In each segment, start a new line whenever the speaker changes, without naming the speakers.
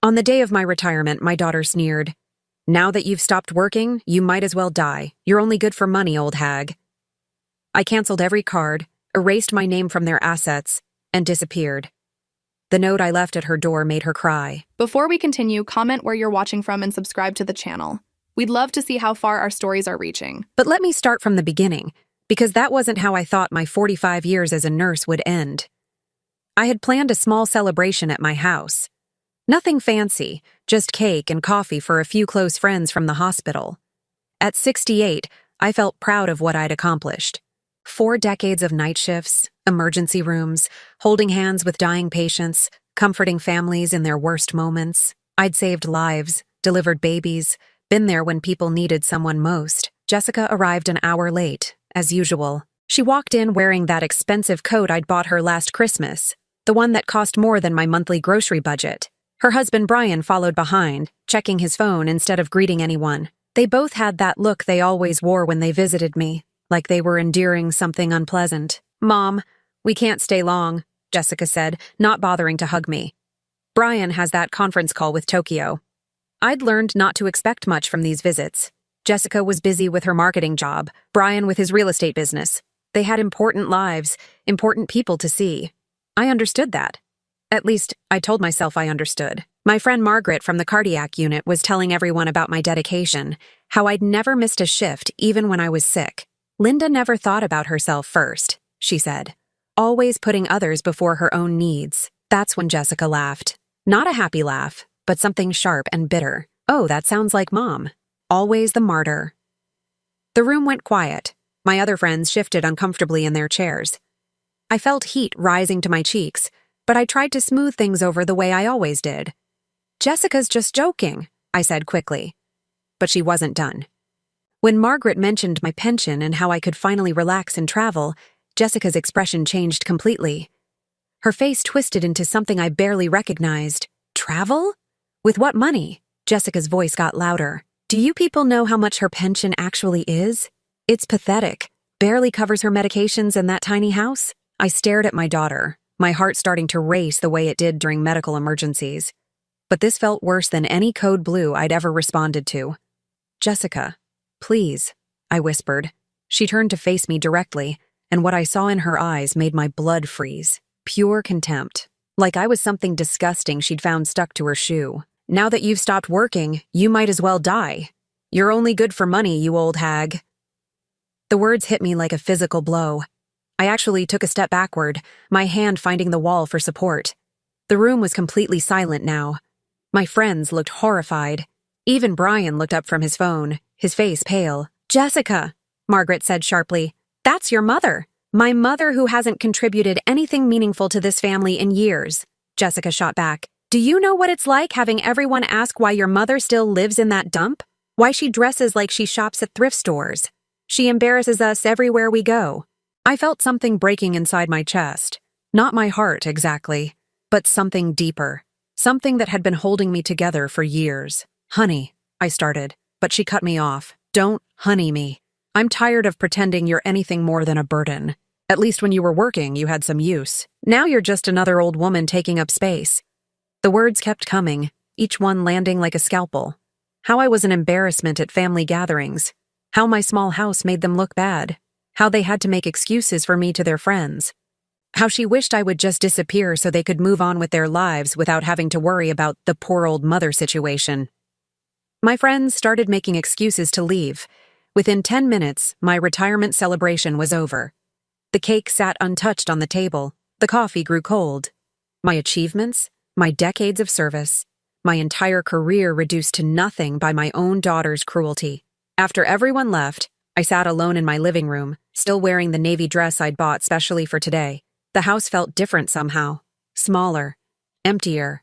On the day of my retirement, my daughter sneered, "Now that you've stopped working, you might as well die. You're only good for money, old hag." I canceled every card, erased my name from their assets, and disappeared. The note I left at her door made her cry.
Before we continue, comment where you're watching from and subscribe to the channel. We'd love to see how far our stories are reaching.
But let me start from the beginning, because that wasn't how I thought my 45 years as a nurse would end. I had planned a small celebration at my house. Nothing fancy, just cake and coffee for a few close friends from the hospital. At 68, I felt proud of what I'd accomplished. 4 decades of night shifts, emergency rooms, holding hands with dying patients, comforting families in their worst moments. I'd saved lives, delivered babies, been there when people needed someone most. Jessica arrived an hour late, as usual. She walked in wearing that expensive coat I'd bought her last Christmas, the one that cost more than my monthly grocery budget. Her husband Brian followed behind, checking his phone instead of greeting anyone. They both had that look they always wore when they visited me, like they were enduring something unpleasant. "Mom, we can't stay long," Jessica said, not bothering to hug me. "Brian has that conference call with Tokyo." I'd learned not to expect much from these visits. Jessica was busy with her marketing job, Brian with his real estate business. They had important lives, important people to see. I understood that. At least, I told myself I understood. My friend Margaret from the cardiac unit was telling everyone about my dedication, how I'd never missed a shift even when I was sick. "Linda never thought about herself first," she said, "always putting others before her own needs." That's when Jessica laughed. Not a happy laugh, but something sharp and bitter. "Oh, that sounds like Mom. Always the martyr." The room went quiet. My other friends shifted uncomfortably in their chairs. I felt heat rising to my cheeks, but I tried to smooth things over the way I always did. "Jessica's just joking," I said quickly. But she wasn't done. When Margaret mentioned my pension and how I could finally relax and travel, Jessica's expression changed completely. Her face twisted into something I barely recognized. "Travel? With what money?" Jessica's voice got louder. "Do you people know how much her pension actually is? It's pathetic. Barely covers her medications and that tiny house." I stared at my daughter, my heart starting to race the way it did during medical emergencies. But this felt worse than any code blue I'd ever responded to. "Jessica, please," I whispered. She turned to face me directly, and what I saw in her eyes made my blood freeze. Pure contempt. Like I was something disgusting she'd found stuck to her shoe. "Now that you've stopped working, you might as well die. You're only good for money, you old hag." The words hit me like a physical blow. I actually took a step backward, my hand finding the wall for support. The room was completely silent now. My friends looked horrified. Even Brian looked up from his phone, his face pale. "Jessica," Margaret said sharply, "that's your mother. My mother who hasn't contributed anything meaningful to this family in years." Jessica shot back. "Do you know what it's like having everyone ask why your mother still lives in that dump? Why she dresses like she shops at thrift stores? She embarrasses us everywhere we go." I felt something breaking inside my chest. Not my heart, exactly, but something deeper. Something that had been holding me together for years. "Honey," I started, but she cut me off. "Don't honey me. I'm tired of pretending you're anything more than a burden. At least when you were working, you had some use. Now you're just another old woman taking up space." The words kept coming, each one landing like a scalpel. How I was an embarrassment at family gatherings. How my small house made them look bad. How they had to make excuses for me to their friends. How she wished I would just disappear so they could move on with their lives without having to worry about the poor old mother situation. My friends started making excuses to leave. Within 10 minutes, my retirement celebration was over. The cake sat untouched on the table. The coffee grew cold. My achievements, my decades of service, my entire career reduced to nothing by my own daughter's cruelty. After everyone left, I sat alone in my living room, still wearing the navy dress I'd bought specially for today. The house felt different somehow. Smaller. Emptier.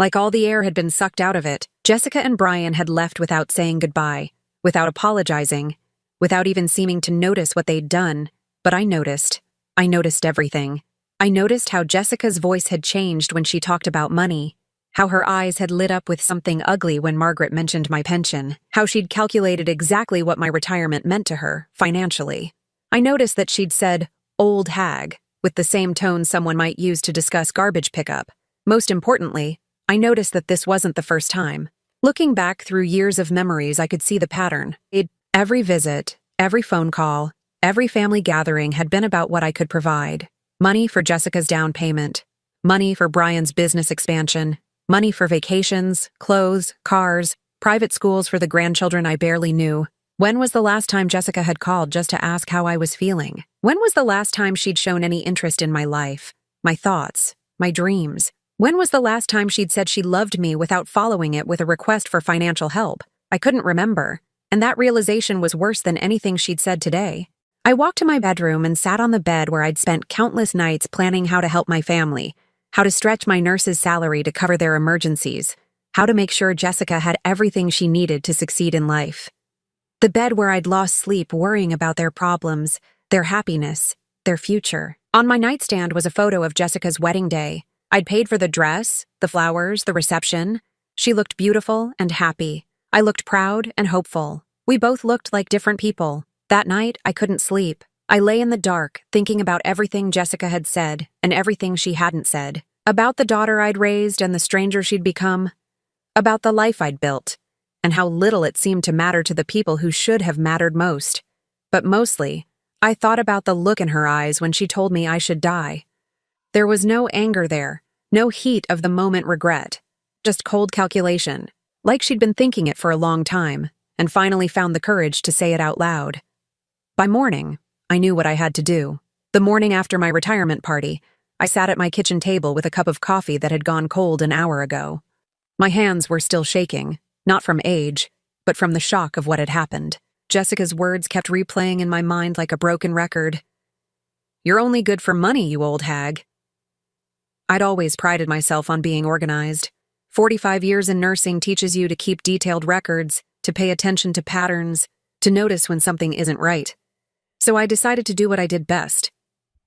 Like all the air had been sucked out of it. Jessica and Brian had left without saying goodbye, without apologizing, without even seeming to notice what they'd done. But I noticed. I noticed everything. I noticed how Jessica's voice had changed when she talked about money. How her eyes had lit up with something ugly when Margaret mentioned my pension. How she'd calculated exactly what my retirement meant to her, financially. I noticed that she'd said, "old hag," with the same tone someone might use to discuss garbage pickup. Most importantly, I noticed that this wasn't the first time. Looking back through years of memories, I could see the pattern. Every visit, every phone call, every family gathering had been about what I could provide. Money for Jessica's down payment, money for Brian's business expansion, money for vacations, clothes, cars, private schools for the grandchildren I barely knew. When was the last time Jessica had called just to ask how I was feeling? When was the last time she'd shown any interest in my life, my thoughts, my dreams? When was the last time she'd said she loved me without following it with a request for financial help? I couldn't remember, and that realization was worse than anything she'd said today. I walked to my bedroom and sat on the bed where I'd spent countless nights planning how to help my family, how to stretch my nurse's salary to cover their emergencies, how to make sure Jessica had everything she needed to succeed in life. The bed where I'd lost sleep worrying about their problems, their happiness, their future. On my nightstand was a photo of Jessica's wedding day. I'd paid for the dress, the flowers, the reception. She looked beautiful and happy. I looked proud and hopeful. We both looked like different people. That night, I couldn't sleep. I lay in the dark, thinking about everything Jessica had said and everything she hadn't said. About the daughter I'd raised and the stranger she'd become. About the life I'd built, and how little it seemed to matter to the people who should have mattered most. But mostly, I thought about the look in her eyes when she told me I should die. There was no anger there, no heat of the moment regret, just cold calculation, like she'd been thinking it for a long time, and finally found the courage to say it out loud. By morning, I knew what I had to do. The morning after my retirement party, I sat at my kitchen table with a cup of coffee that had gone cold an hour ago. My hands were still shaking, not from age, but from the shock of what had happened. Jessica's words kept replaying in my mind like a broken record. "You're only good for money, you old hag." I'd always prided myself on being organized. 45 years in nursing teaches you to keep detailed records, to pay attention to patterns, to notice when something isn't right. So I decided to do what I did best: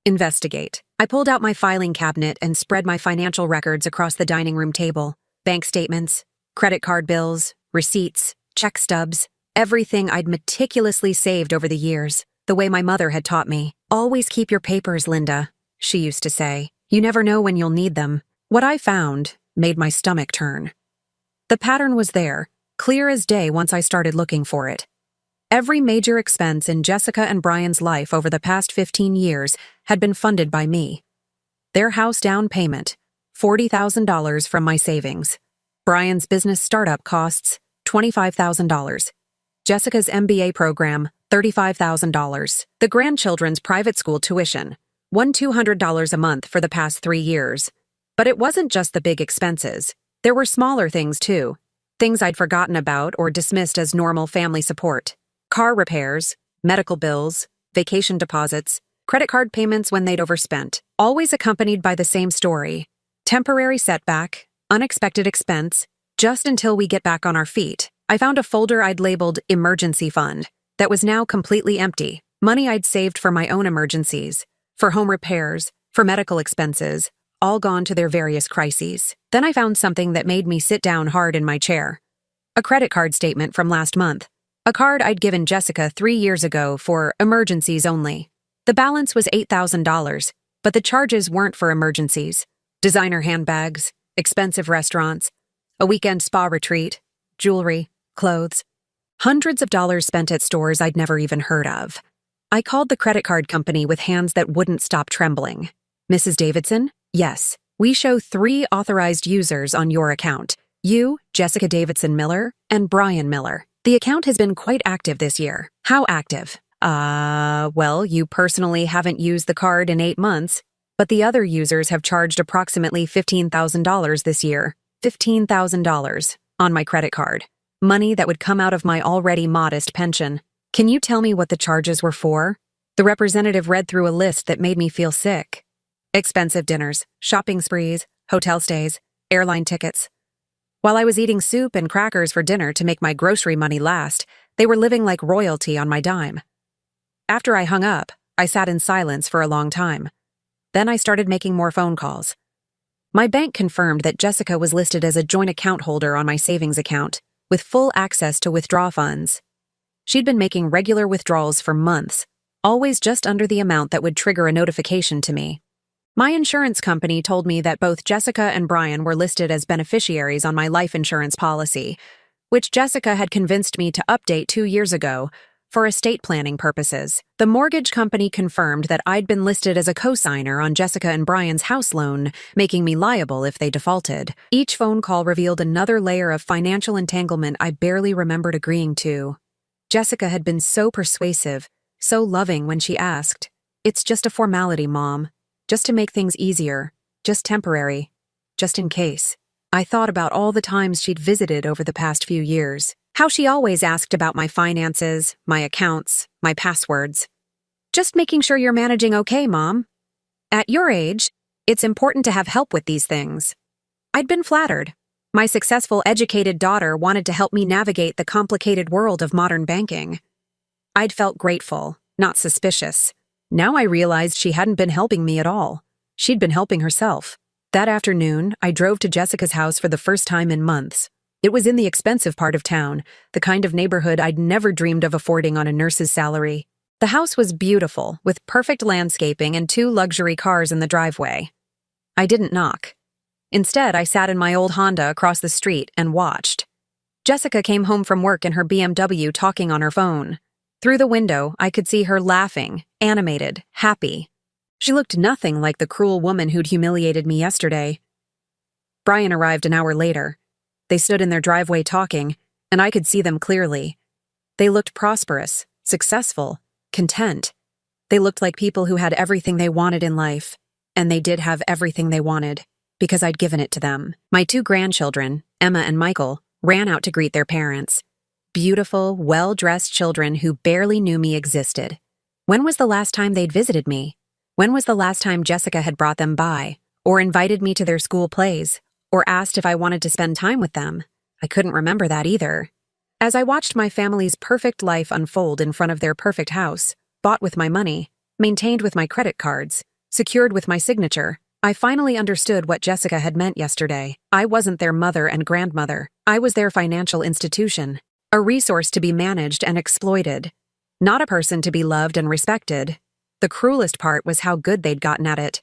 investigate. I pulled out my filing cabinet and spread my financial records across the dining room table. Bank statements, credit card bills, receipts, check stubs, everything I'd meticulously saved over the years, the way my mother had taught me. "Always keep your papers, Linda," she used to say. "You never know when you'll need them." What I found made my stomach turn. The pattern was there, clear as day once I started looking for it. Every major expense in Jessica and Brian's life over the past 15 years had been funded by me. Their house down payment, $40,000 from my savings. Brian's business startup costs, $25,000. Jessica's MBA program, $35,000. The grandchildren's private school tuition, $200 a month for the past 3 years. But it wasn't just the big expenses. There were smaller things too, things I'd forgotten about or dismissed as normal family support. Car repairs, medical bills, vacation deposits, credit card payments when they'd overspent, always accompanied by the same story: temporary setback, unexpected expense, just until we get back on our feet. I found a folder I'd labeled emergency fund that was now completely empty. Money I'd saved for my own emergencies, for home repairs, for medical expenses, all gone to their various crises. Then I found something that made me sit down hard in my chair. A credit card statement from last month. A card I'd given Jessica 3 years ago for emergencies only. The balance was $8,000, but the charges weren't for emergencies. Designer handbags, expensive restaurants, a weekend spa retreat, jewelry, clothes. Hundreds of dollars spent at stores I'd never even heard of. I called the credit card company with hands that wouldn't stop trembling. "Mrs. Davidson? Yes. We show 3 authorized users on your account. You, Jessica Davidson Miller, and Brian Miller. The account has been quite active this year." "How active?" Well, you personally haven't used the card in 8 months, but the other users have charged approximately $15,000 this year. $15,000 on my credit card. Money that would come out of my already modest pension. Can you tell me what the charges were for?" The representative read through a list that made me feel sick. Expensive dinners, shopping sprees, hotel stays, airline tickets. While I was eating soup and crackers for dinner to make my grocery money last, they were living like royalty on my dime. After I hung up, I sat in silence for a long time. Then I started making more phone calls. My bank confirmed that Jessica was listed as a joint account holder on my savings account, with full access to withdraw funds. She'd been making regular withdrawals for months, always just under the amount that would trigger a notification to me. My insurance company told me that both Jessica and Brian were listed as beneficiaries on my life insurance policy, which Jessica had convinced me to update 2 years ago for estate planning purposes. The mortgage company confirmed that I'd been listed as a co-signer on Jessica and Brian's house loan, making me liable if they defaulted. Each phone call revealed another layer of financial entanglement I barely remembered agreeing to. Jessica had been so persuasive, so loving when she asked, "It's just a formality, Mom. Just to make things easier. Just temporary. Just in case." I thought about all the times she'd visited over the past few years. How she always asked about my finances, my accounts, my passwords. "Just making sure you're managing okay, Mom. At your age, it's important to have help with these things." I'd been flattered. My successful, educated daughter wanted to help me navigate the complicated world of modern banking. I'd felt grateful, not suspicious. Now I realized she hadn't been helping me at all. She'd been helping herself. That afternoon, I drove to Jessica's house for the first time in months. It was in the expensive part of town, the kind of neighborhood I'd never dreamed of affording on a nurse's salary. The house was beautiful, with perfect landscaping and 2 luxury cars in the driveway. I didn't knock. Instead, I sat in my old Honda across the street and watched. Jessica came home from work in her BMW talking on her phone. Through the window, I could see her laughing, animated, happy. She looked nothing like the cruel woman who'd humiliated me yesterday. Brian arrived an hour later. They stood in their driveway talking, and I could see them clearly. They looked prosperous, successful, content. They looked like people who had everything they wanted in life. And they did have everything they wanted, because I'd given it to them. My 2 grandchildren, Emma and Michael, ran out to greet their parents. Beautiful, well-dressed children who barely knew me existed. When was the last time they'd visited me? When was the last time Jessica had brought them by, or invited me to their school plays, or asked if I wanted to spend time with them? I couldn't remember that either. As I watched my family's perfect life unfold in front of their perfect house, bought with my money, maintained with my credit cards, secured with my signature, I finally understood what Jessica had meant yesterday. I wasn't their mother and grandmother. I was their financial institution. A resource to be managed and exploited. Not a person to be loved and respected. The cruelest part was how good they'd gotten at it.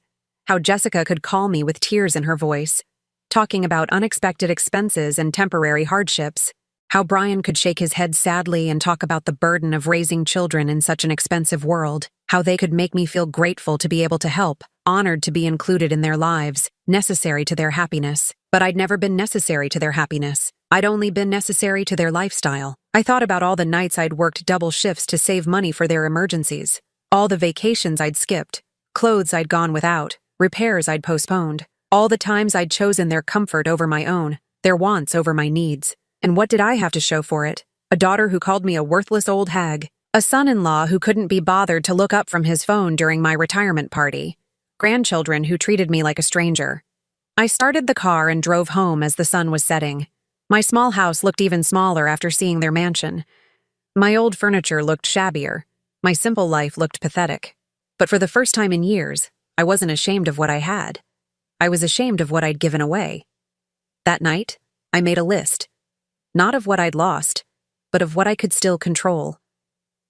How Jessica could call me with tears in her voice, talking about unexpected expenses and temporary hardships. How Brian could shake his head sadly and talk about the burden of raising children in such an expensive world. How they could make me feel grateful to be able to help, honored to be included in their lives, necessary to their happiness. But I'd never been necessary to their happiness. I'd only been necessary to their lifestyle. I thought about all the nights I'd worked double shifts to save money for their emergencies. All the vacations I'd skipped, clothes I'd gone without, repairs I'd postponed. All the times I'd chosen their comfort over my own, their wants over my needs. And what did I have to show for it? A daughter who called me a worthless old hag. A son-in-law who couldn't be bothered to look up from his phone during my retirement party. Grandchildren who treated me like a stranger. I started the car and drove home as the sun was setting. My small house looked even smaller after seeing their mansion. My old furniture looked shabbier. My simple life looked pathetic. But for the first time in years, I wasn't ashamed of what I had. I was ashamed of what I'd given away. That night, I made a list. Not of what I'd lost, but of what I could still control.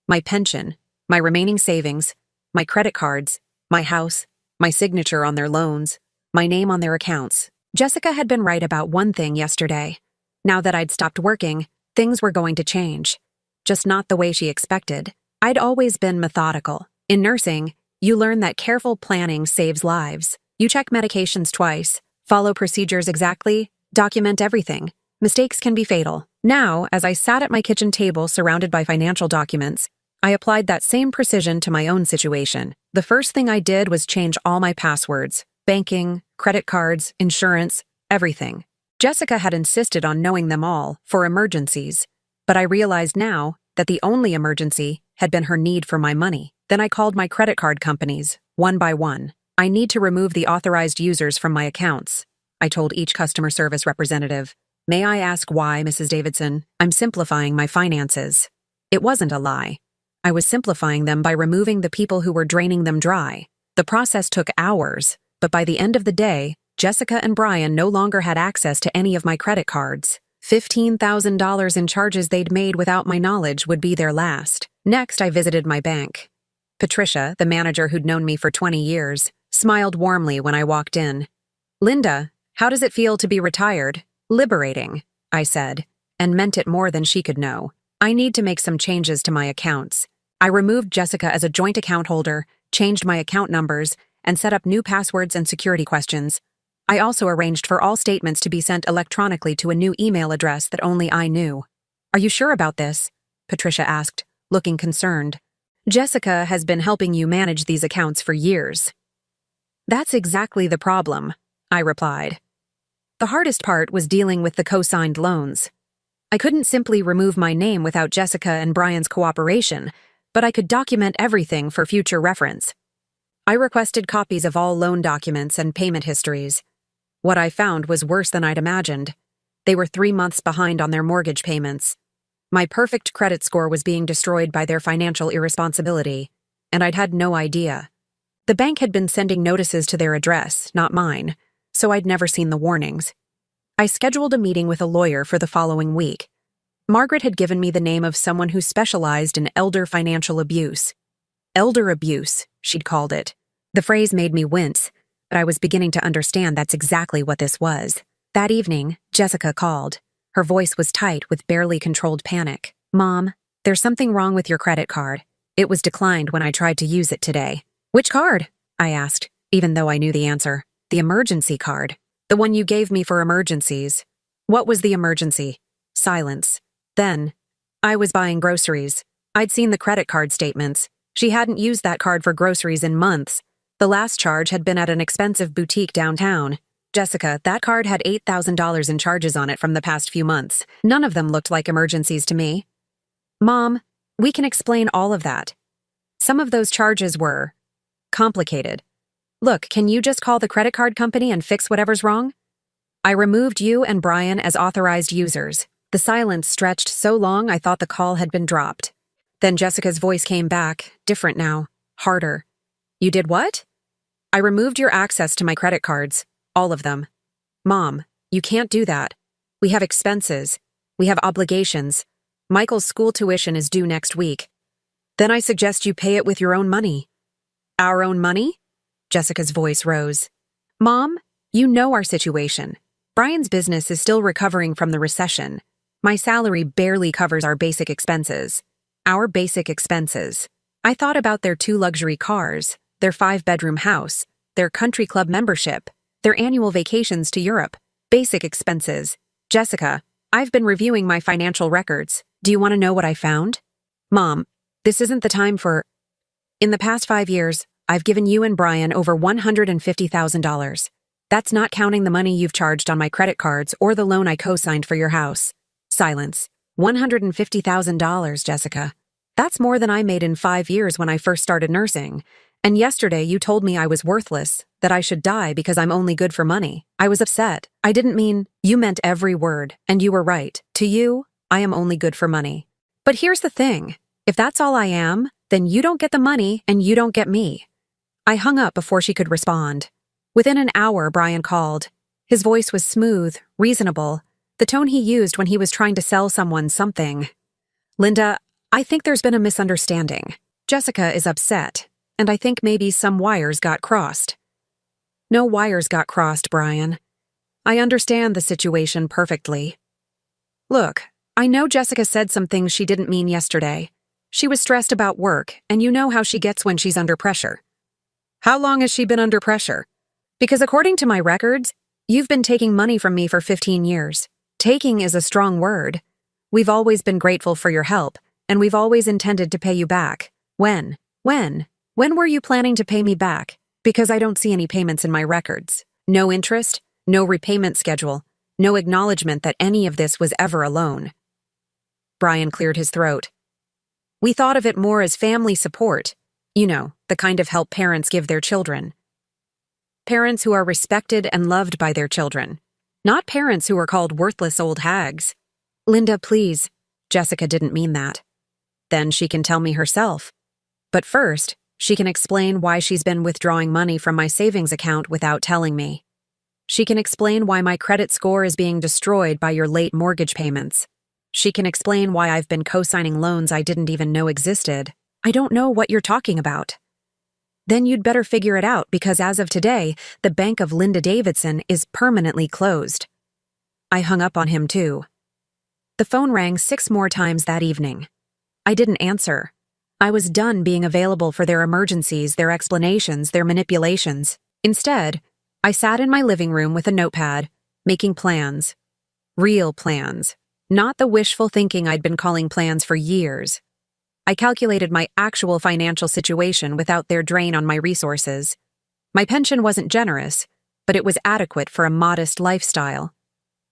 My pension, my remaining savings, my credit cards, my house, my signature on their loans, my name on their accounts. Jessica had been right about one thing yesterday. Now that I'd stopped working, things were going to change. Just not the way she expected. I'd always been methodical. In nursing, you learn that careful planning saves lives. You check medications twice, follow procedures exactly, document everything. Mistakes can be fatal. Now, as I sat at my kitchen table surrounded by financial documents, I applied that same precision to my own situation. The first thing I did was change all my passwords, banking, credit cards, insurance, everything. Jessica had insisted on knowing them all for emergencies, but I realized now that the only emergency had been her need for my money. Then I called my credit card companies, one by one. I need to remove the authorized users from my accounts, I told each customer service representative. May I ask why, Mrs. Davidson? I'm simplifying my finances. It wasn't a lie. I was simplifying them by removing the people who were draining them dry. The process took hours, but by the end of the day, Jessica and Brian no longer had access to any of my credit cards. $15,000 in charges they'd made without my knowledge would be their last. Next, I visited my bank. Patricia, the manager who'd known me for 20 years, smiled warmly when I walked in. "Linda, how does it feel to be retired?" "Liberating," I said, and meant it more than she could know. "I need to make some changes to my accounts." I removed Jessica as a joint account holder, changed my account numbers, and set up new passwords and security questions. I also arranged for all statements to be sent electronically to a new email address that only I knew. "Are you sure about this?" Patricia asked, looking concerned. "Jessica has been helping you manage these accounts for years." "That's exactly the problem," I replied. The hardest part was dealing with the co-signed loans. I couldn't simply remove my name without Jessica and Brian's cooperation, but I could document everything for future reference. I requested copies of all loan documents and payment histories. What I found was worse than I'd imagined. They were 3 months behind on their mortgage payments. My perfect credit score was being destroyed by their financial irresponsibility, and I'd had no idea. The bank had been sending notices to their address, not mine, so I'd never seen the warnings. I scheduled a meeting with a lawyer for the following week. Margaret had given me the name of someone who specialized in elder financial abuse. Elder abuse, she'd called it. The phrase made me wince, but I was beginning to understand that's exactly what this was. That evening, Jessica called. Her voice was tight with barely controlled panic. "Mom, there's something wrong with your credit card. It was declined when I tried to use it today." "Which card?" I asked, even though I knew the answer. "The emergency card. The one you gave me for emergencies." "What was the emergency?" Silence. Then, "I was buying groceries. I'd seen the credit card statements. She hadn't used that card for groceries in months. The last charge had been at an expensive boutique downtown. Jessica, that card had $8,000 in charges on it from the past few months. None of them looked like emergencies to me." "Mom, we can explain all of that. Some of those charges were complicated. Look, can you just call the credit card company and fix whatever's wrong?" I removed you and Brian as authorized users. The silence stretched so long I thought the call had been dropped. Then Jessica's voice came back, different now, harder. "You did what?" "I removed your access to my credit cards. All of them." "Mom, you can't do that. We have expenses. We have obligations. Michael's school tuition is due next week. Then I suggest you pay it with your own money." "Our own money?" Jessica's voice rose. "Mom, you know our situation. Brian's business is still recovering from the recession. My salary barely covers our basic expenses. Our basic expenses. I thought about their 2 luxury cars, their 5-bedroom house, their country club membership, their annual vacations to Europe. Basic expenses. Jessica, I've been reviewing my financial records. Do you want to know what I found?" "Mom, this isn't the time for—" "In the past 5 years, I've given you and Brian over $150,000. That's not counting the money you've charged on my credit cards or the loan I co-signed for your house." Silence. $150,000, Jessica. That's more than I made in 5 years when I first started nursing. And yesterday you told me I was worthless, that I should die because I'm only good for money. I was upset. I didn't mean— You meant every word, and you were right. To you, I am only good for money. But here's the thing. If that's all I am, then you don't get the money and you don't get me. I hung up before she could respond. Within an hour, Brian called. His voice was smooth, reasonable, the tone he used when he was trying to sell someone something. "Linda, I think there's been a misunderstanding. Jessica is upset, and I think maybe some wires got crossed." "No wires got crossed, Brian. I understand the situation perfectly. Look, I know Jessica said some things she didn't mean yesterday. She was stressed about work, and you know how she gets when she's under pressure." "How long has she been under pressure?" "Because according to my records, you've been taking money from me for 15 years. Taking is a strong word. We've always been grateful for your help, and we've always intended to pay you back. When were you planning to pay me back? Because I don't see any payments in my records. No interest, no repayment schedule, no acknowledgement that any of this was ever a loan." Brian cleared his throat. "We thought of it more as family support. You know, the kind of help parents give their children. Parents who are respected and loved by their children. Not parents who are called worthless old hags." "Linda, please." Jessica didn't mean that. "Then she can tell me herself. But first, she can explain why she's been withdrawing money from my savings account without telling me. She can explain why my credit score is being destroyed by your late mortgage payments. She can explain why I've been co-signing loans I didn't even know existed. I don't know what you're talking about." Then you'd better figure it out because as of today, the bank of Linda Davidson is permanently closed. I hung up on him too. The phone rang 6 more times that evening. I didn't answer. I was done being available for their emergencies, their explanations, their manipulations. Instead, I sat in my living room with a notepad, making plans. Real plans. Not the wishful thinking I'd been calling plans for years. I calculated my actual financial situation without their drain on my resources. My pension wasn't generous, but it was adequate for a modest lifestyle.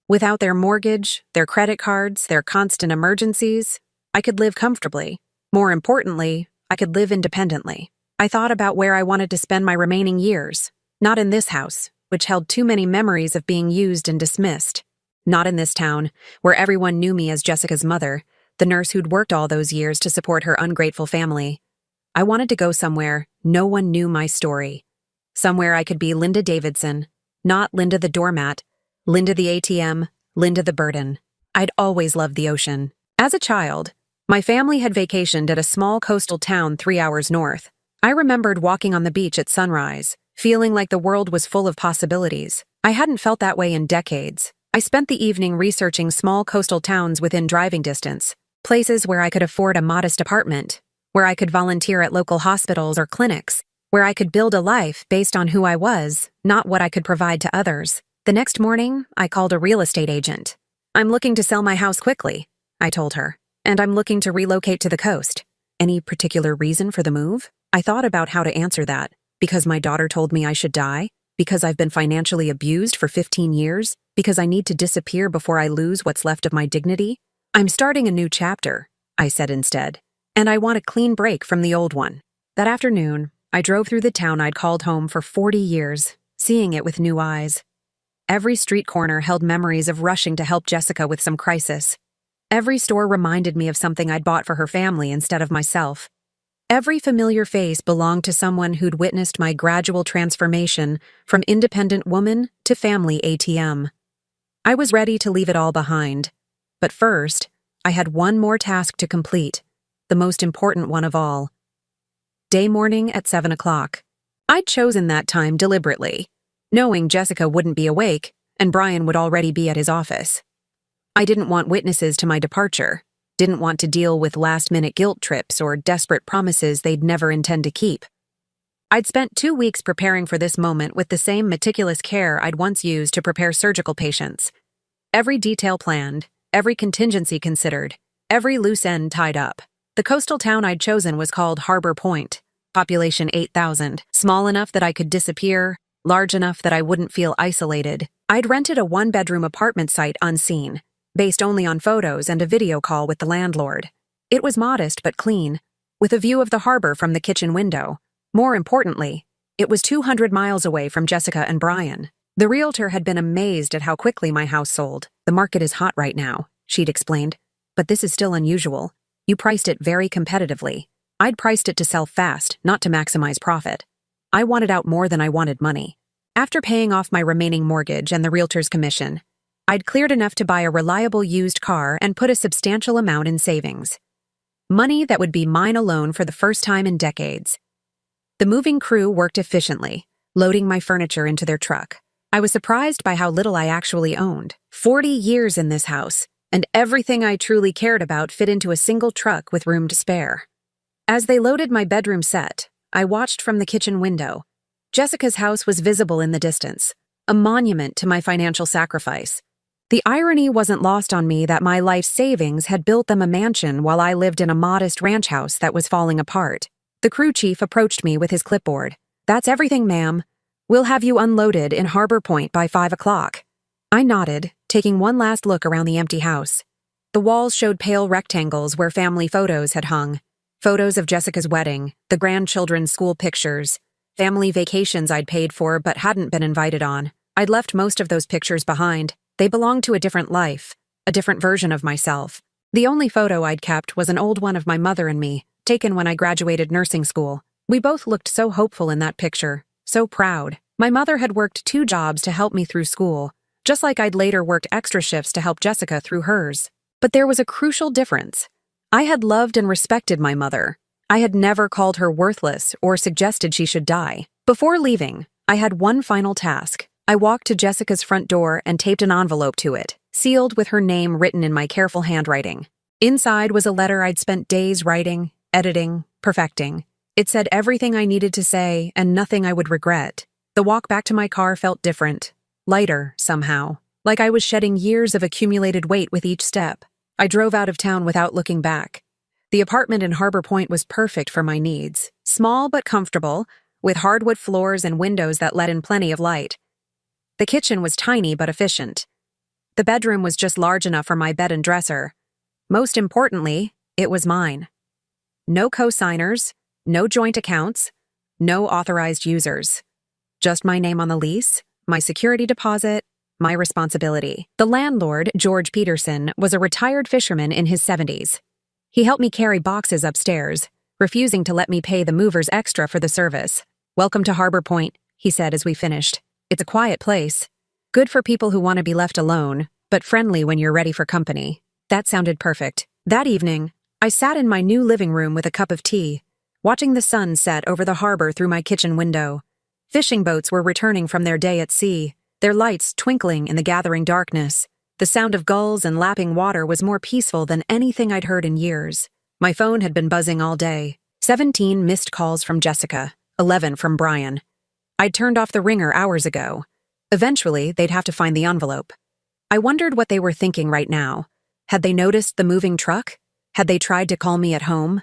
Without their mortgage, their credit cards, their constant emergencies, I could live comfortably. More importantly, I could live independently. I thought about where I wanted to spend my remaining years. Not in this house, which held too many memories of being used and dismissed. Not in this town, where everyone knew me as Jessica's mother, the nurse who'd worked all those years to support her ungrateful family. I wanted to go somewhere no one knew my story. Somewhere I could be Linda Davidson, not Linda the doormat, Linda the ATM, Linda the burden. I'd always loved the ocean. As a child, my family had vacationed at a small coastal town 3 hours north. I remembered walking on the beach at sunrise, feeling like the world was full of possibilities. I hadn't felt that way in decades. I spent the evening researching small coastal towns within driving distance. Places where I could afford a modest apartment, where I could volunteer at local hospitals or clinics, where I could build a life based on who I was, not what I could provide to others. The next morning, I called a real estate agent. "I'm looking to sell my house quickly," I told her, "and I'm looking to relocate to the coast." Any particular reason for the move? I thought about how to answer that. Because my daughter told me I should die? Because I've been financially abused for 15 years? Because I need to disappear before I lose what's left of my dignity? "I'm starting a new chapter," I said instead, "and I want a clean break from the old one." That afternoon, I drove through the town I'd called home for 40 years, seeing it with new eyes. Every street corner held memories of rushing to help Jessica with some crisis. Every store reminded me of something I'd bought for her family instead of myself. Every familiar face belonged to someone who'd witnessed my gradual transformation from independent woman to family ATM. I was ready to leave it all behind. But first, I had one more task to complete, the most important one of all. Day morning at 7 o'clock. I'd chosen that time deliberately, knowing Jessica wouldn't be awake and Brian would already be at his office. I didn't want witnesses to my departure, didn't want to deal with last-minute guilt trips or desperate promises they'd never intend to keep. I'd spent 2 weeks preparing for this moment with the same meticulous care I'd once used to prepare surgical patients. Every detail planned, every contingency considered, every loose end tied up. The coastal town I'd chosen was called Harbor Point, population 8,000, small enough that I could disappear, large enough that I wouldn't feel isolated. I'd rented a 1-bedroom apartment site unseen, based only on photos and a video call with the landlord. It was modest but clean, with a view of the harbor from the kitchen window. More importantly, it was 200 miles away from Jessica and Brian. The realtor had been amazed at how quickly my house sold. "The market is hot right now," she'd explained. "But this is still unusual. You priced it very competitively." I'd priced it to sell fast, not to maximize profit. I wanted out more than I wanted money. After paying off my remaining mortgage and the realtor's commission, I'd cleared enough to buy a reliable used car and put a substantial amount in savings. Money that would be mine alone for the first time in decades. The moving crew worked efficiently, loading my furniture into their truck. I was surprised by how little I actually owned. 40 years in this house, and everything I truly cared about fit into a single truck with room to spare. As they loaded my bedroom set, I watched from the kitchen window. Jessica's house was visible in the distance, a monument to my financial sacrifice. The irony wasn't lost on me that my life savings had built them a mansion while I lived in a modest ranch house that was falling apart. The crew chief approached me with his clipboard. "That's everything, ma'am. We'll have you unloaded in Harbor Point by 5 o'clock. I nodded, taking one last look around the empty house. The walls showed pale rectangles where family photos had hung. Photos of Jessica's wedding, the grandchildren's school pictures, family vacations I'd paid for but hadn't been invited on. I'd left most of those pictures behind. They belonged to a different life, a different version of myself. The only photo I'd kept was an old one of my mother and me, taken when I graduated nursing school. We both looked so hopeful in that picture, so proud. My mother had worked 2 jobs to help me through school, just like I'd later worked extra shifts to help Jessica through hers. But there was a crucial difference. I had loved and respected my mother. I had never called her worthless or suggested she should die. Before leaving, I had one final task. I walked to Jessica's front door and taped an envelope to it, sealed with her name written in my careful handwriting. Inside was a letter I'd spent days writing, editing, perfecting. It said everything I needed to say and nothing I would regret. The walk back to my car felt different, lighter somehow, like I was shedding years of accumulated weight with each step. I drove out of town without looking back. The apartment in Harbor Point was perfect for my needs, small but comfortable, with hardwood floors and windows that let in plenty of light. The kitchen was tiny but efficient. The bedroom was just large enough for my bed and dresser. Most importantly, it was mine. No co-signers, no joint accounts, no authorized users. Just my name on the lease, my security deposit, my responsibility. The landlord, George Peterson, was a retired fisherman in his 70s. He helped me carry boxes upstairs, refusing to let me pay the movers extra for the service. "Welcome to Harbor Point," he said as we finished. "It's a quiet place. Good for people who want to be left alone, but friendly when you're ready for company." That sounded perfect. That evening, I sat in my new living room with a cup of tea, watching the sun set over the harbor through my kitchen window. Fishing boats were returning from their day at sea, their lights twinkling in the gathering darkness. The sound of gulls and lapping water was more peaceful than anything I'd heard in years. My phone had been buzzing all day. 17 missed calls from Jessica, 11 from Brian. I'd turned off the ringer hours ago. Eventually, they'd have to find the envelope. I wondered what they were thinking right now. Had they noticed the moving truck? Had they tried to call me at home?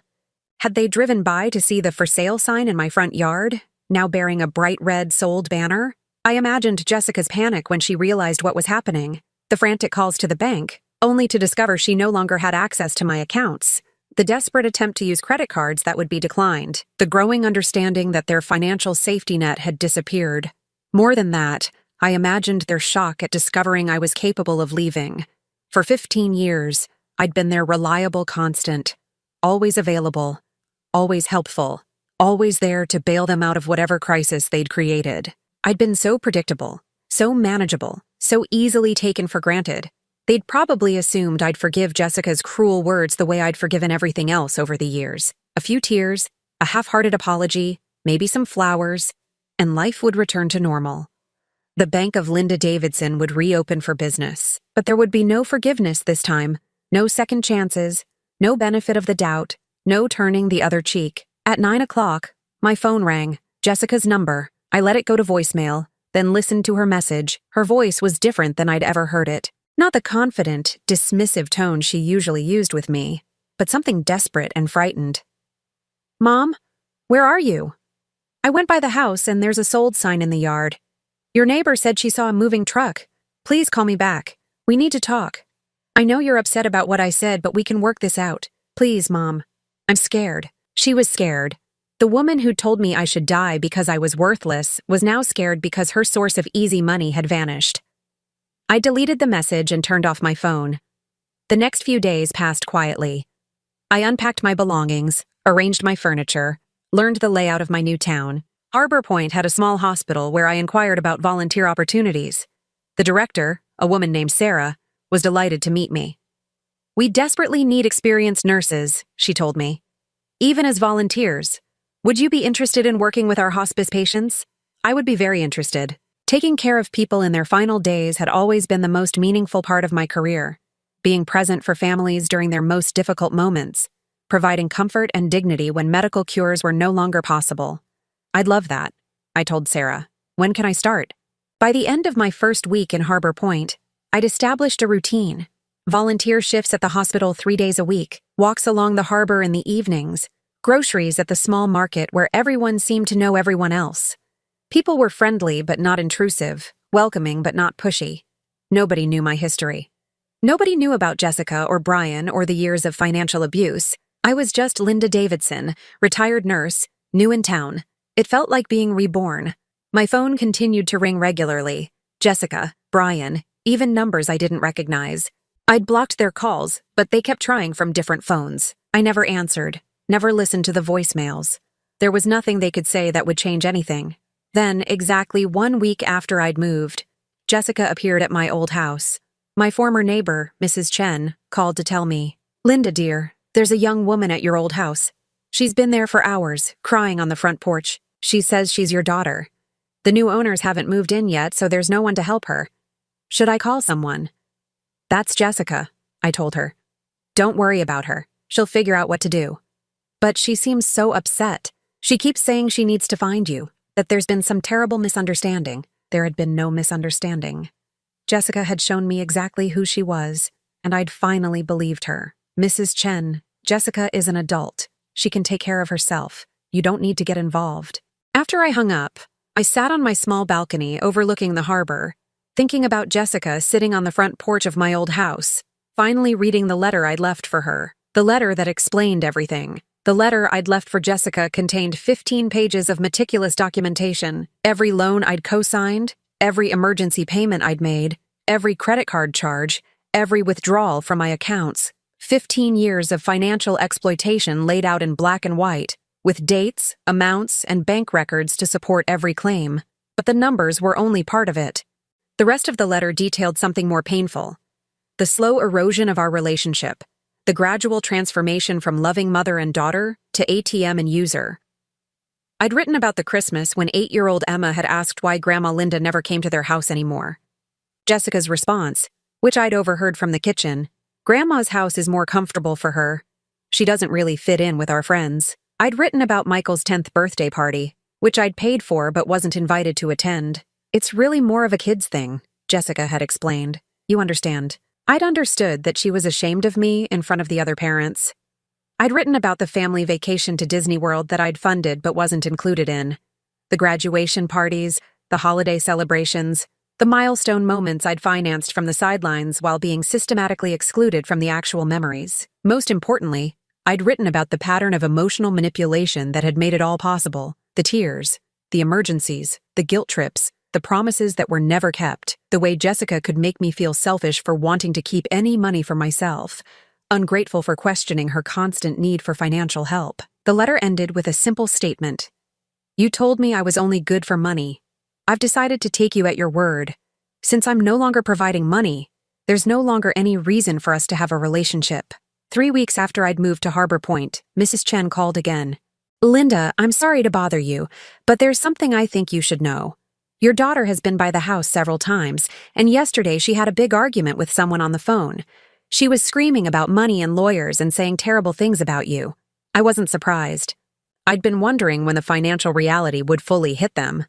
Had they driven by to see the for sale sign in my front yard, now bearing a bright red sold banner? I imagined Jessica's panic when she realized what was happening. The frantic calls to the bank, only to discover she no longer had access to my accounts. The desperate attempt to use credit cards that would be declined. The growing understanding that their financial safety net had disappeared. More than that, I imagined their shock at discovering I was capable of leaving. For 15 years, I'd been their reliable constant, always available, always helpful, always there to bail them out of whatever crisis they'd created. I'd been so predictable, so manageable, so easily taken for granted. They'd probably assumed I'd forgive Jessica's cruel words the way I'd forgiven everything else over the years. A few tears, a half-hearted apology, maybe some flowers, and life would return to normal. The Bank of Linda Davidson would reopen for business, but there would be no forgiveness this time, no second chances, no benefit of the doubt, no turning the other cheek. At 9 o'clock, my phone rang, Jessica's number. I let it go to voicemail, then listened to her message. Her voice was different than I'd ever heard it. Not the confident, dismissive tone she usually used with me, but something desperate and frightened. "Mom, where are you? I went by the house and there's a sold sign in the yard. Your neighbor said she saw a moving truck. Please call me back. We need to talk. I know you're upset about what I said, but we can work this out. Please, Mom. I'm scared." She was scared. The woman who told me I should die because I was worthless was now scared because her source of easy money had vanished. I deleted the message and turned off my phone. The next few days passed quietly. I unpacked my belongings, arranged my furniture, learned the layout of my new town. Harbor Point had a small hospital where I inquired about volunteer opportunities. The director, a woman named Sarah, was delighted to meet me. "We desperately need experienced nurses," she told me. "Even as volunteers. Would you be interested in working with our hospice patients?" I would be very interested. Taking care of people in their final days had always been the most meaningful part of my career. Being present for families during their most difficult moments, providing comfort and dignity when medical cures were no longer possible. "I'd love that," I told Sarah. "When can I start?" By the end of my first week in Harbor Point, I'd established a routine. Volunteer shifts at the hospital 3 days a week, walks along the harbor in the evenings, groceries at the small market where everyone seemed to know everyone else. People were friendly but not intrusive, welcoming but not pushy. Nobody knew my history. Nobody knew about Jessica or Brian or the years of financial abuse. I was just Linda Davidson, retired nurse, new in town. It felt like being reborn. My phone continued to ring regularly. Jessica, Brian, even numbers I didn't recognize. I'd blocked their calls, but they kept trying from different phones. I never answered, never listened to the voicemails. There was nothing they could say that would change anything. Then, exactly 1 week after I'd moved, Jessica appeared at my old house. My former neighbor, Mrs. Chen, called to tell me, "Linda, dear, there's a young woman at your old house. She's been there for hours, crying on the front porch. She says she's your daughter. The new owners haven't moved in yet, so there's no one to help her. Should I call someone? That's Jessica, I told her. Don't worry about her. She'll figure out what to do. But she seems so upset. She keeps saying she needs to find you, that there's been some terrible misunderstanding. There had been no misunderstanding. Jessica had shown me exactly who she was, and I'd finally believed her. Mrs. Chen, Jessica is an adult. She can take care of herself. You don't need to get involved. After I hung up, I sat on my small balcony overlooking the harbor, thinking about Jessica sitting on the front porch of my old house, finally reading the letter I'd left for her, the letter that explained everything. The letter I'd left for Jessica contained 15 pages of meticulous documentation, every loan I'd co-signed, every emergency payment I'd made, every credit card charge, every withdrawal from my accounts, 15 years of financial exploitation laid out in black and white, with dates, amounts, and bank records to support every claim. But the numbers were only part of it. The rest of the letter detailed something more painful: the slow erosion of our relationship, the gradual transformation from loving mother and daughter to ATM and user. I'd written about the Christmas when 8-year-old Emma had asked why Grandma Linda never came to their house anymore. Jessica's response, which I'd overheard from the kitchen: Grandma's house is more comfortable for her. She doesn't really fit in with our friends. I'd written about Michael's 10th birthday party, which I'd paid for but wasn't invited to attend. It's really more of a kid's thing, Jessica had explained. You understand. I'd understood that she was ashamed of me in front of the other parents. I'd written about the family vacation to Disney World that I'd funded but wasn't included in, the graduation parties, the holiday celebrations, the milestone moments I'd financed from the sidelines while being systematically excluded from the actual memories. Most importantly, I'd written about the pattern of emotional manipulation that had made it all possible: the tears, the emergencies, the guilt trips, the promises that were never kept, the way Jessica could make me feel selfish for wanting to keep any money for myself, ungrateful for questioning her constant need for financial help. The letter ended with a simple statement: You told me I was only good for money. I've decided to take you at your word. Since I'm no longer providing money, there's no longer any reason for us to have a relationship. 3 weeks after I'd moved to Harbor Point, Mrs. Chen called again. Linda, I'm sorry to bother you, but there's something I think you should know. Your daughter has been by the house several times, and yesterday she had a big argument with someone on the phone. She was screaming about money and lawyers and saying terrible things about you. I wasn't surprised. I'd been wondering when the financial reality would fully hit them.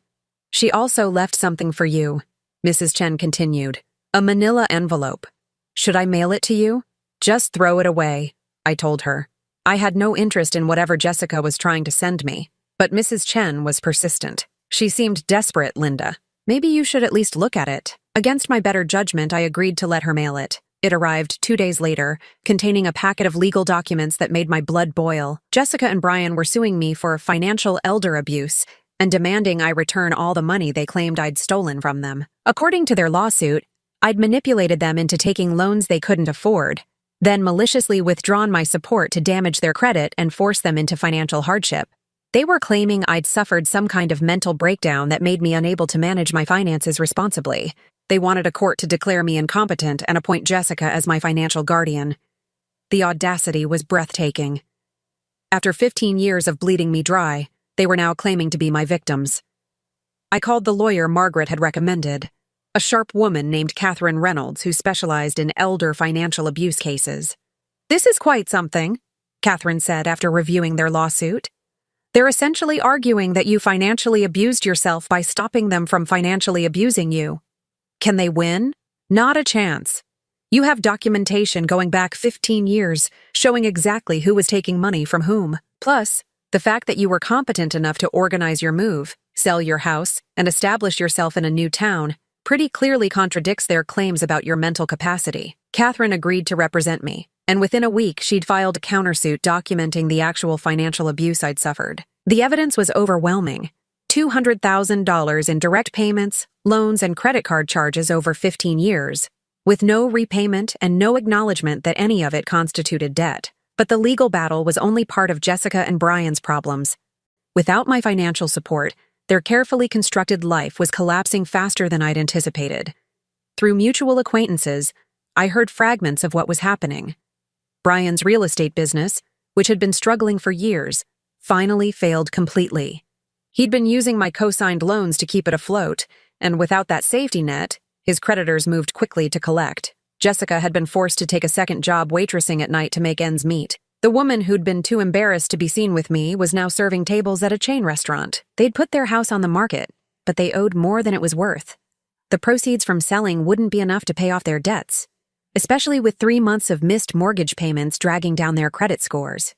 She also left something for you, Mrs. Chen continued. A manila envelope. Should I mail it to you? Just throw it away, I told her. I had no interest in whatever Jessica was trying to send me, but Mrs. Chen was persistent. She seemed desperate, Linda. Maybe you should at least look at it. Against my better judgment, I agreed to let her mail it. It arrived 2 days later, containing a packet of legal documents that made my blood boil. Jessica and Brian were suing me for financial elder abuse and demanding I return all the money they claimed I'd stolen from them. According to their lawsuit, I'd manipulated them into taking loans they couldn't afford, then maliciously withdrawn my support to damage their credit and force them into financial hardship. They were claiming I'd suffered some kind of mental breakdown that made me unable to manage my finances responsibly. They wanted a court to declare me incompetent and appoint Jessica as my financial guardian. The audacity was breathtaking. After 15 years of bleeding me dry, they were now claiming to be my victims. I called the lawyer Margaret had recommended, a sharp woman named Catherine Reynolds who specialized in elder financial abuse cases. This is quite something, Catherine said after reviewing their lawsuit. They're essentially arguing that you financially abused yourself by stopping them from financially abusing you. Can they win? Not a chance. You have documentation going back 15 years showing exactly who was taking money from whom. Plus, the fact that you were competent enough to organize your move, sell your house, and establish yourself in a new town pretty clearly contradicts their claims about your mental capacity. Catherine agreed to represent me, and within a week she'd filed a countersuit documenting the actual financial abuse I'd suffered. The evidence was overwhelming. $200,000 in direct payments, loans, and credit card charges over 15 years, with no repayment and no acknowledgement that any of it constituted debt. But the legal battle was only part of Jessica and Brian's problems. Without my financial support, their carefully constructed life was collapsing faster than I'd anticipated. Through mutual acquaintances, I heard fragments of what was happening. Brian's real estate business, which had been struggling for years, finally failed completely. He'd been using my co-signed loans to keep it afloat, and without that safety net, his creditors moved quickly to collect. Jessica had been forced to take a second job waitressing at night to make ends meet. The woman who'd been too embarrassed to be seen with me was now serving tables at a chain restaurant. They'd put their house on the market, but they owed more than it was worth. The proceeds from selling wouldn't be enough to pay off their debts, especially with 3 months of missed mortgage payments dragging down their credit scores.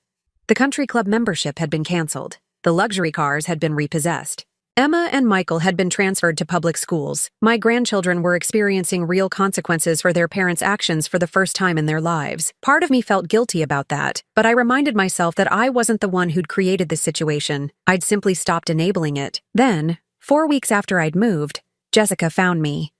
The country club membership had been canceled. The luxury cars had been repossessed. Emma and Michael had been transferred to public schools. My grandchildren were experiencing real consequences for their parents' actions for the first time in their lives. Part of me felt guilty about that, but I reminded myself that I wasn't the one who'd created the situation. I'd simply stopped enabling it. Then, 4 weeks after I'd moved, Jessica found me.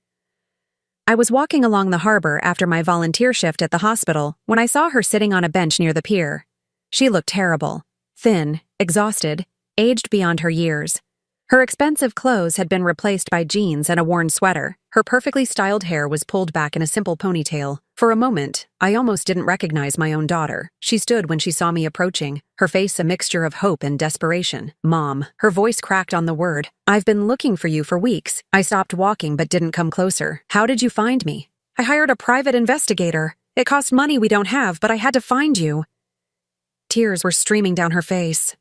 I was walking along the harbor after my volunteer shift at the hospital when I saw her sitting on a bench near the pier. She looked terrible, thin, exhausted, aged beyond her years. Her expensive clothes had been replaced by jeans and a worn sweater. Her perfectly styled hair was pulled back in a simple ponytail. For a moment, I almost didn't recognize my own daughter. She stood when she saw me approaching, her face a mixture of hope and desperation. "Mom." Her voice cracked on the word. "I've been looking for you for weeks." I stopped walking but didn't come closer. "How did you find me?" "I hired a private investigator. It cost money we don't have, but I had to find you." Tears were streaming down her face.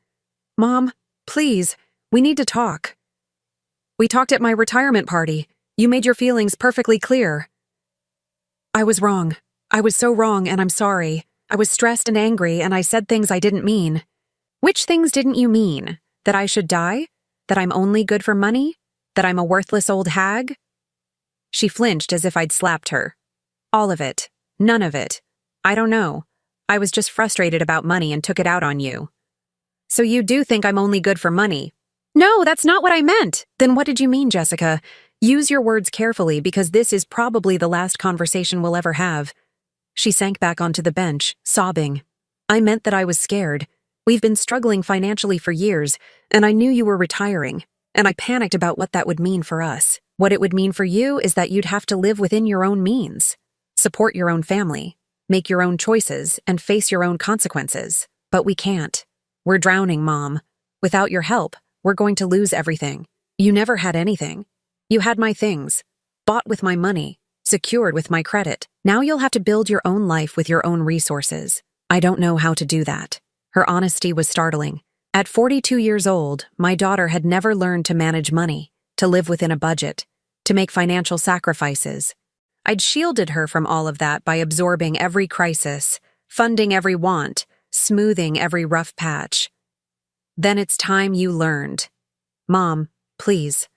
"Mom, please. We need to talk." "We talked at my retirement party. You made your feelings perfectly clear." "I was wrong. I was so wrong, and I'm sorry. I was stressed and angry, and I said things I didn't mean." "Which things didn't you mean? That I should die? That I'm only good for money? That I'm a worthless old hag?" She flinched as if I'd slapped her. "All of it. None of it. I don't know. I was just frustrated about money and took it out on you." "So you do think I'm only good for money?" "No, that's not what I meant." "Then what did you mean, Jessica? Use your words carefully because this is probably the last conversation we'll ever have." She sank back onto the bench, sobbing. "I meant that I was scared. We've been struggling financially for years, and I knew you were retiring, and I panicked about what that would mean for us. What it would mean for you is that you'd have to live within your own means, support your own family, make your own choices, and face your own consequences. But we can't. We're drowning, Mom. Without your help, we're going to lose everything. You never had anything. You had my things, bought with my money, secured with my credit. Now you'll have to build your own life with your own resources. I don't know how to do that." Her honesty was startling. At 42 years old, my daughter had never learned to manage money, to live within a budget, to make financial sacrifices. I'd shielded her from all of that by absorbing every crisis, funding every want, smoothing every rough patch. "Then it's time you learned. Mom, please.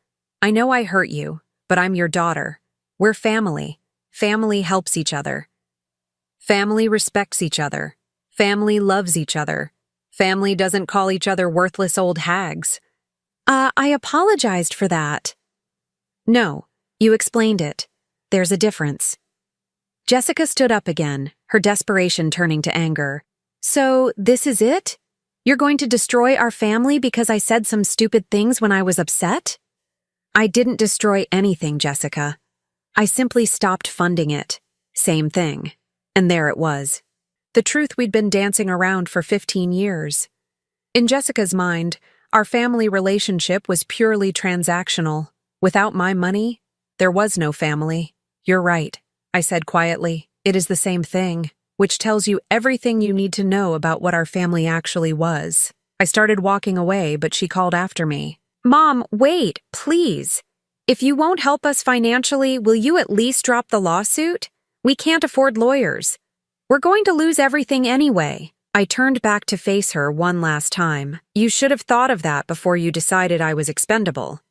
I know I hurt you, but I'm your daughter. We're family. Family helps each other. Family respects each other. Family loves each other. Family doesn't call each other worthless old hags." I apologized for that." "No, you explained it. There's a difference." Jessica stood up again, her desperation turning to anger. "So, this is it? You're going to destroy our family because I said some stupid things when I was upset?" "I didn't destroy anything, Jessica. I simply stopped funding it. Same thing. And there it was. The truth we'd been dancing around for 15 years. In Jessica's mind, our family relationship was purely transactional. Without my money, there was no family." "You're right," I said quietly. "It is the same thing, which tells you everything you need to know about what our family actually was." I started walking away, but she called after me. "Mom, wait, please. If you won't help us financially, will you at least drop the lawsuit? We can't afford lawyers. We're going to lose everything anyway." I turned back to face her one last time. "You should have thought of that before you decided I was expendable."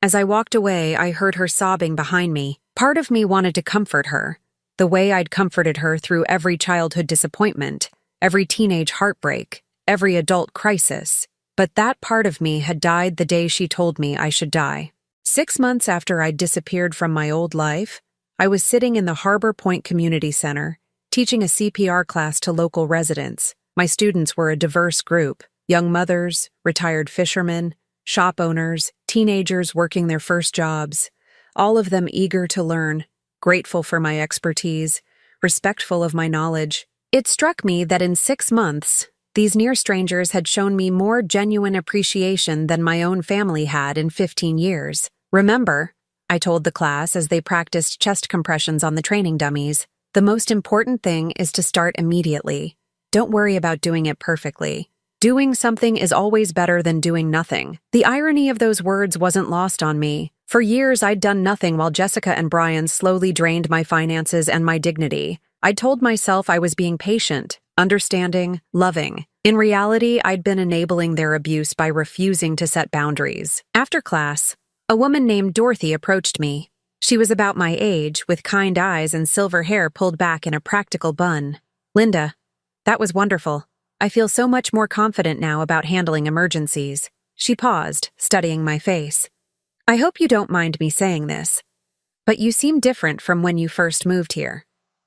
As I walked away, I heard her sobbing behind me. Part of me wanted to comfort her, the way I'd comforted her through every childhood disappointment, every teenage heartbreak, every adult crisis. But that part of me had died the day she told me I should die. 6 months after I'd disappeared from my old life, I was sitting in the Harbor Point Community Center, teaching a CPR class to local residents. My students were a diverse group: young mothers, retired fishermen, shop owners, teenagers working their first jobs, all of them eager to learn, grateful for my expertise, respectful of my knowledge. It struck me that in 6 months, These near strangers had shown me more genuine appreciation than my own family had in 15 years. "Remember," I told the class as they practiced chest compressions on the training dummies, "the most important thing is to start immediately. Don't worry about doing it perfectly. Doing something is always better than doing nothing." The irony of those words wasn't lost on me. For years, I'd done nothing while Jessica and Brian slowly drained my finances and my dignity. I'd told myself I was being patient, understanding, loving. In reality, I'd been enabling their abuse by refusing to set boundaries. After class, a woman named Dorothy approached me. She was about my age, with kind eyes and silver hair pulled back in a practical bun. "Linda, that was wonderful. I feel so much more confident now about handling emergencies." She paused, studying my face. "I hope you don't mind me saying this, but you seem different from when you first moved here."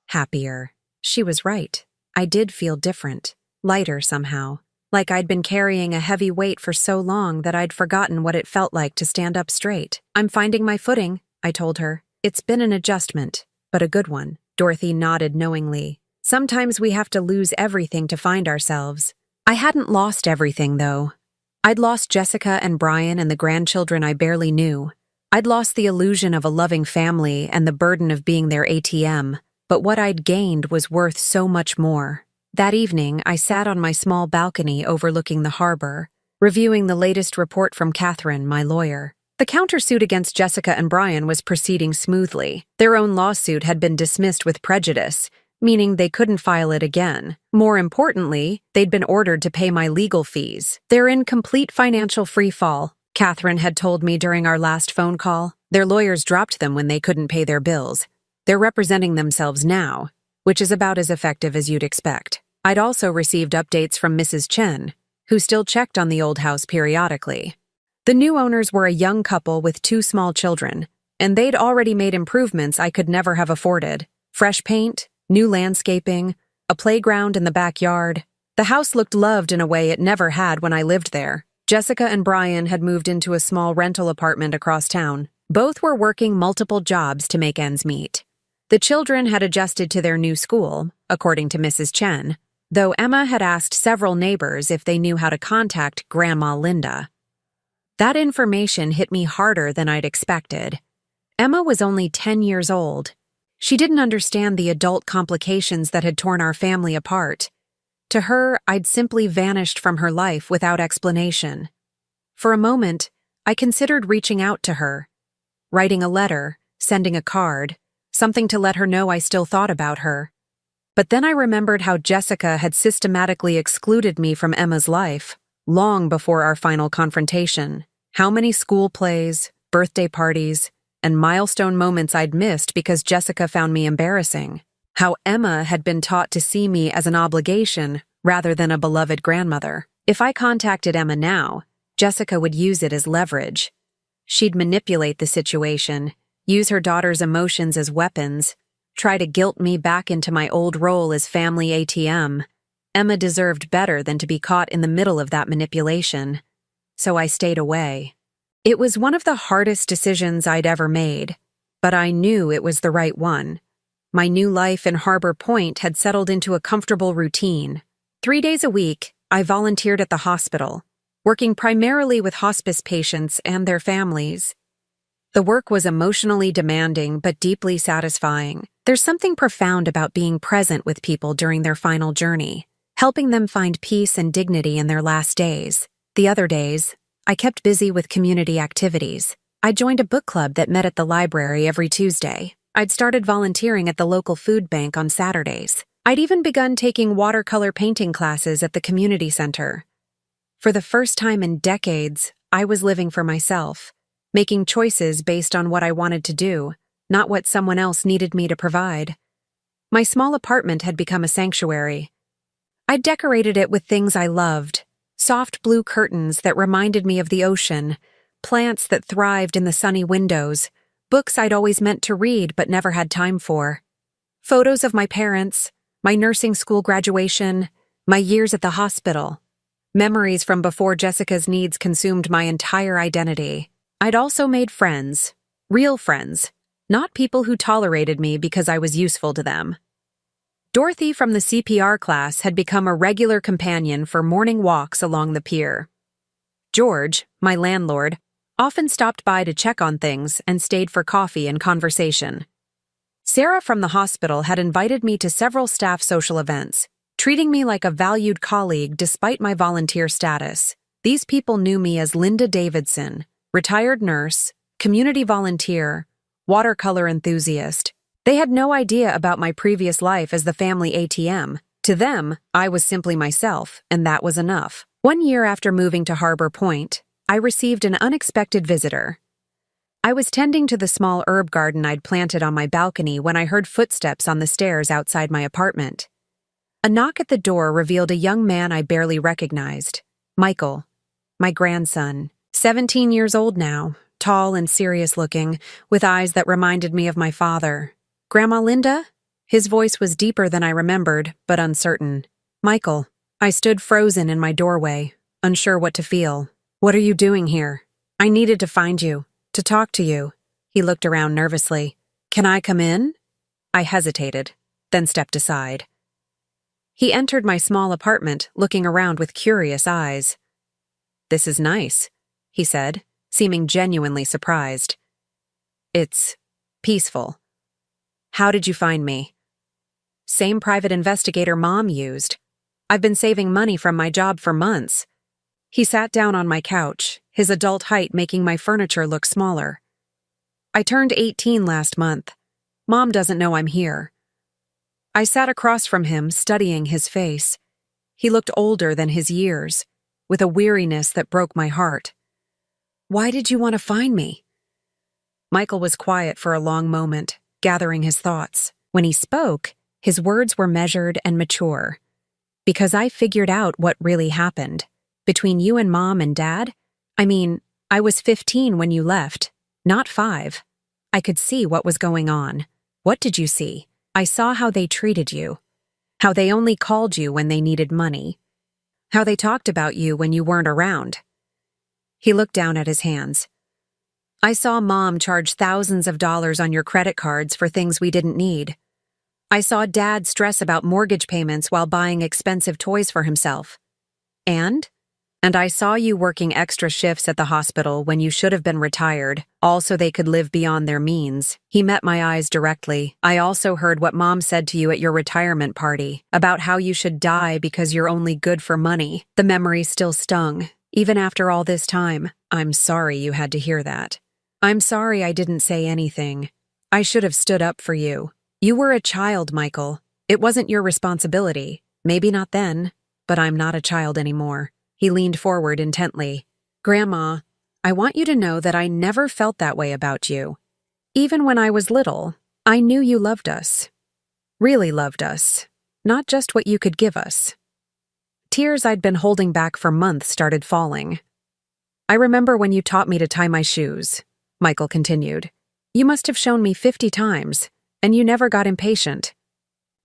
Happier. She was right. I did feel different, lighter somehow, like I'd been carrying a heavy weight for so long that I'd forgotten what it felt like to stand up straight. "I'm finding my footing," I told her. "It's been an adjustment, but a good one." Dorothy nodded knowingly. "Sometimes we have to lose everything to find ourselves." I hadn't lost everything, though. I'd lost Jessica and Brian and the grandchildren I barely knew. I'd lost the illusion of a loving family and the burden of being their ATM, but what I'd gained was worth so much more. That evening, I sat on my small balcony overlooking the harbor, reviewing the latest report from Catherine, my lawyer. The countersuit against Jessica and Brian was proceeding smoothly. Their own lawsuit had been dismissed with prejudice, meaning they couldn't file it again. More importantly, they'd been ordered to pay my legal fees. "They're in complete financial free fall," Catherine had told me during our last phone call. "Their lawyers dropped them when they couldn't pay their bills. They're representing themselves now, which is about as effective as you'd expect." I'd also received updates from Mrs. Chen, who still checked on the old house periodically. The new owners were a young couple with 2 small children, and they'd already made improvements I could never have afforded. Fresh paint, new landscaping, a playground in the backyard. The house looked loved in a way it never had when I lived there. Jessica and Brian had moved into a small rental apartment across town. Both were working multiple jobs to make ends meet. The children had adjusted to their new school, according to Mrs. Chen, though Emma had asked several neighbors if they knew how to contact Grandma Linda. That information hit me harder than I'd expected. Emma was only 10 years old. She didn't understand the adult complications that had torn our family apart. To her, I'd simply vanished from her life without explanation. For a moment, I considered reaching out to her, writing a letter, sending a card, something to let her know I still thought about her. But then I remembered how Jessica had systematically excluded me from Emma's life, long before our final confrontation. How many school plays, birthday parties, and milestone moments I'd missed because Jessica found me embarrassing. How Emma had been taught to see me as an obligation rather than a beloved grandmother. If I contacted Emma now, Jessica would use it as leverage. She'd manipulate the situation, use her daughter's emotions as weapons, try to guilt me back into my old role as family ATM. Emma deserved better than to be caught in the middle of that manipulation, so I stayed away. It was one of the hardest decisions I'd ever made, but I knew it was the right one. My new life in Harbor Point had settled into a comfortable routine. 3 days a week, I volunteered at the hospital, working primarily with hospice patients and their families. The work was emotionally demanding but deeply satisfying. There's something profound about being present with people during their final journey, helping them find peace and dignity in their last days. The other days, I kept busy with community activities. I joined a book club that met at the library every Tuesday. I'd started volunteering at the local food bank on Saturdays. I'd even begun taking watercolor painting classes at the community center. For the first time in decades, I was living for myself, making choices based on what I wanted to do, not what someone else needed me to provide. My small apartment had become a sanctuary. I decorated it with things I loved: soft blue curtains that reminded me of the ocean, plants that thrived in the sunny windows, books I'd always meant to read but never had time for, photos of my parents, my nursing school graduation, my years at the hospital, memories from before Jessica's needs consumed my entire identity. I'd also made friends, real friends, not people who tolerated me because I was useful to them. Dorothy from the CPR class had become a regular companion for morning walks along the pier. George, my landlord, often stopped by to check on things and stayed for coffee and conversation. Sarah from the hospital had invited me to several staff social events, treating me like a valued colleague despite my volunteer status. These people knew me as Linda Davidson, retired nurse, community volunteer, watercolor enthusiast. They had no idea about my previous life as the family ATM. To them, I was simply myself, and that was enough. 1 year after moving to Harbor Point, I received an unexpected visitor. I was tending to the small herb garden I'd planted on my balcony when I heard footsteps on the stairs outside my apartment. A knock at the door revealed a young man I barely recognized. Michael, my grandson, 17 years old now, tall and serious-looking, with eyes that reminded me of my father. "Grandma Linda?" His voice was deeper than I remembered, but uncertain. "Michael." I stood frozen in my doorway, unsure what to feel. "What are you doing here? I needed to find you, to talk to you." He looked around nervously. "Can I come in?" I hesitated, then stepped aside. He entered my small apartment, looking around with curious eyes. "This is nice," he said, seeming genuinely surprised. "It's peaceful." "How did you find me?" "Same private investigator Mom used. I've been saving money from my job for months." He sat down on my couch, his adult height making my furniture look smaller. "I turned 18 last month. Mom doesn't know I'm here." I sat across from him, studying his face. He looked older than his years, with a weariness that broke my heart. "Why did you want to find me?" Michael was quiet for a long moment, gathering his thoughts. When he spoke, his words were measured and mature. "Because I figured out what really happened. Between you and Mom and Dad? I was 15 when you left, not 5. I could see what was going on." "What did you see?" "I saw how they treated you. How they only called you when they needed money. How they talked about you when you weren't around." He looked down at his hands. "I saw Mom charge thousands of dollars on your credit cards for things we didn't need. I saw Dad stress about mortgage payments while buying expensive toys for himself. And I saw you working extra shifts at the hospital when you should have been retired, all so they could live beyond their means." He met my eyes directly. "I also heard what Mom said to you at your retirement party, about how you should die because you're only good for money." The memory still stung, even after all this time. "I'm sorry you had to hear that. I'm sorry I didn't say anything. I should have stood up for you. You were a child, Michael. It wasn't your responsibility. Maybe not then, but I'm not a child anymore." He leaned forward intently. "Grandma, I want you to know that I never felt that way about you. Even when I was little, I knew you loved us. Really loved us. Not just what you could give us." Tears I'd been holding back for months started falling. "I remember when you taught me to tie my shoes," Michael continued. "You must have shown me 50 times, and you never got impatient.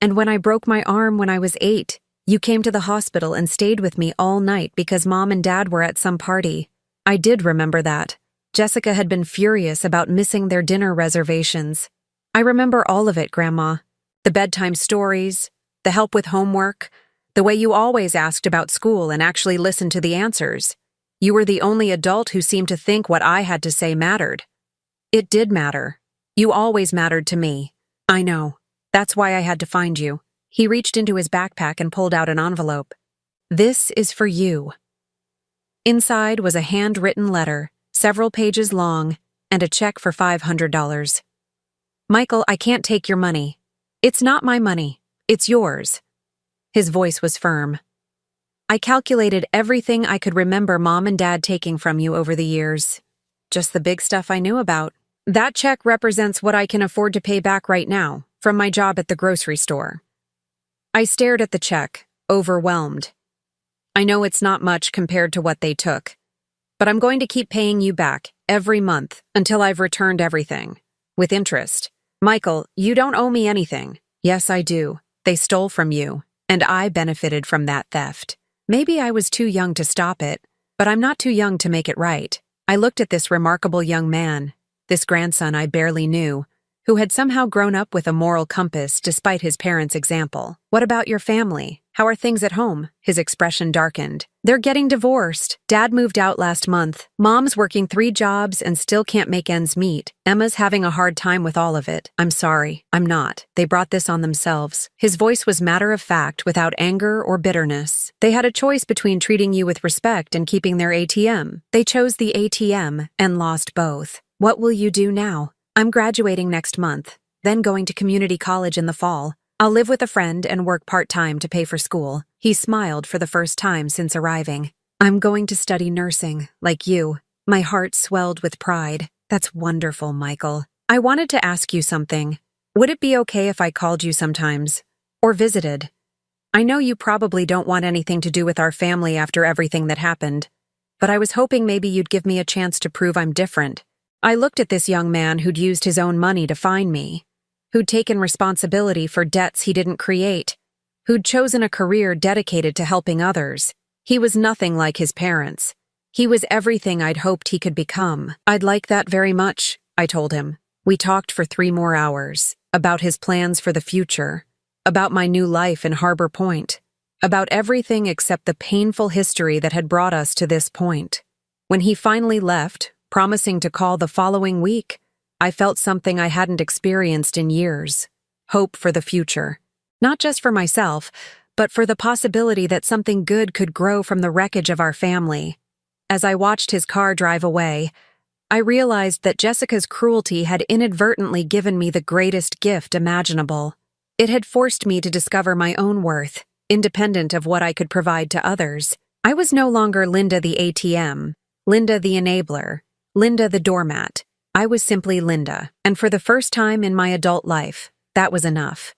And when I broke my arm when I was 8, you came to the hospital and stayed with me all night because Mom and Dad were at some party. I did remember that. Jessica had been furious about missing their dinner reservations. I remember all of it, Grandma. The bedtime stories, the help with homework, the way you always asked about school and actually listened to the answers. You were the only adult who seemed to think what I had to say mattered. It did matter. You always mattered to me. I know. That's why I had to find you." He reached into his backpack and pulled out an envelope. "This is for you." Inside was a handwritten letter, several pages long, and a check for $500. "Michael, I can't take your money. It's not my money. It's yours." His voice was firm. "I calculated everything I could remember Mom and Dad taking from you over the years. Just the big stuff I knew about. That check represents what I can afford to pay back right now, from my job at the grocery store." I stared at the check, overwhelmed. "I know it's not much compared to what they took, but I'm going to keep paying you back every month until I've returned everything, with interest." "Michael, you don't owe me anything." "Yes, I do. They stole from you, and I benefited from that theft. Maybe I was too young to stop it, but I'm not too young to make it right." I looked at this remarkable young man, this grandson I barely knew, who had somehow grown up with a moral compass despite his parents' example. "What about your family? How are things at home?" His expression darkened. "They're getting divorced. Dad moved out last month. Mom's working 3 jobs and still can't make ends meet. Emma's having a hard time with all of it. I'm sorry. I'm not. They brought this on themselves." His voice was matter of fact, without anger or bitterness. "They had a choice between treating you with respect and keeping their ATM. They chose the ATM and lost both. What will you do now?" "I'm graduating next month, then going to community college in the fall. I'll live with a friend and work part-time to pay for school." He smiled for the first time since arriving. "I'm going to study nursing, like you." My heart swelled with pride. "That's wonderful, Michael. I wanted to ask you something. Would it be okay if I called you sometimes? Or visited? I know you probably don't want anything to do with our family after everything that happened, but I was hoping maybe you'd give me a chance to prove I'm different." I looked at this young man who'd used his own money to find me, who'd taken responsibility for debts he didn't create, who'd chosen a career dedicated to helping others. He was nothing like his parents. He was everything I'd hoped he could become. "I'd like that very much," I told him. We talked for 3 more hours, about his plans for the future, about my new life in Harbor Point, about everything except the painful history that had brought us to this point. When he finally left, promising to call the following week, I felt something I hadn't experienced in years: hope for the future. Not just for myself, but for the possibility that something good could grow from the wreckage of our family. As I watched his car drive away, I realized that Jessica's cruelty had inadvertently given me the greatest gift imaginable. It had forced me to discover my own worth, independent of what I could provide to others. I was no longer Linda the ATM, Linda the enabler, Linda the doormat. I was simply Linda, and for the first time in my adult life, that was enough.